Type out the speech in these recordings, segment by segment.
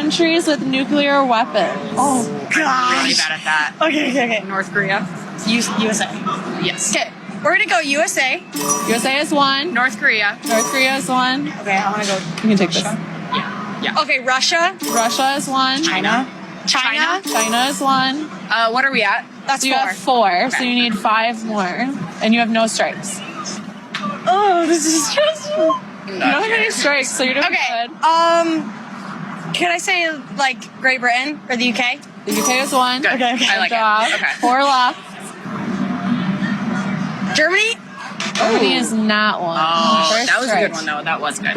countries with nuclear weapons. Oh Really gosh. bad at that. Okay. North Korea. USA. Yes. Okay, we're gonna go USA. USA is one. North Korea. North Korea is one. Okay, I wanna go. You can take this. Yeah. Okay, Russia. Russia is one. China. China is one. What are we at? That's So you have 4, so you need 5 more. And you have no strikes. Oh, this is stressful. You don't have any strikes, so you're doing Okay. good. Can I say like Great Britain or the UK? The UK is one. Good. Okay. I like Good job. it. Okay. 4 left. Germany. Germany is not one. Oh, First that was a strike. good one though. That was good.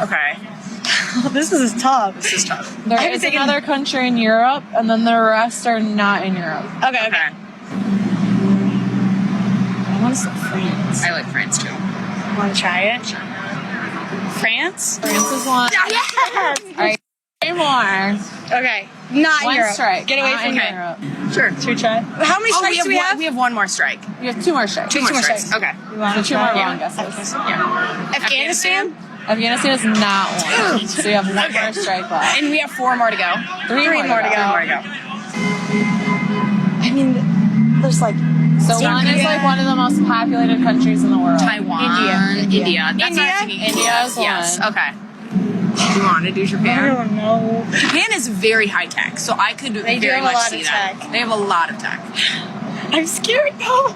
Okay. This is tough. This is tough. There I haven't is taken- another country in Europe, and then the rest are not in Europe. Okay. Okay. I want to say France. I like France too. Want to try it? France. France is one. Yes. All right, 3 more. Okay. Not One Europe. strike. Get away Not from in here. Europe. Sure. Should we try? How many strikes do we have? We have one more strike. You have 2 more strikes. Two more strikes. strikes. Okay. So 2 more try? wrong guesses. Yeah. Afghanistan. Afghanistan is not one. So you have 1 more strike left. And we have 4 more to go. 3 more to more to go. go. 3 more to go. I mean, there's like So one is like one of the most populated countries in the world. Taiwan. India. That's India? what I'm thinking. India is Yes. one. Okay. Do you want to do I Japan? don't know. Japan is very high tech, so I could They do very have a much lot see of that. tech. They have a lot of tech. I'm scared though.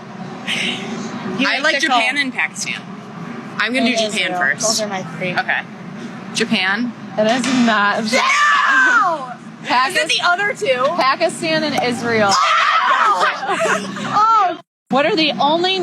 I like Japan and Pakistan. I'm gonna do Japan first. Those are my 3. Okay. Japan. It is not. No! Is it the other 2? Pakistan and Israel. Oh! What are the only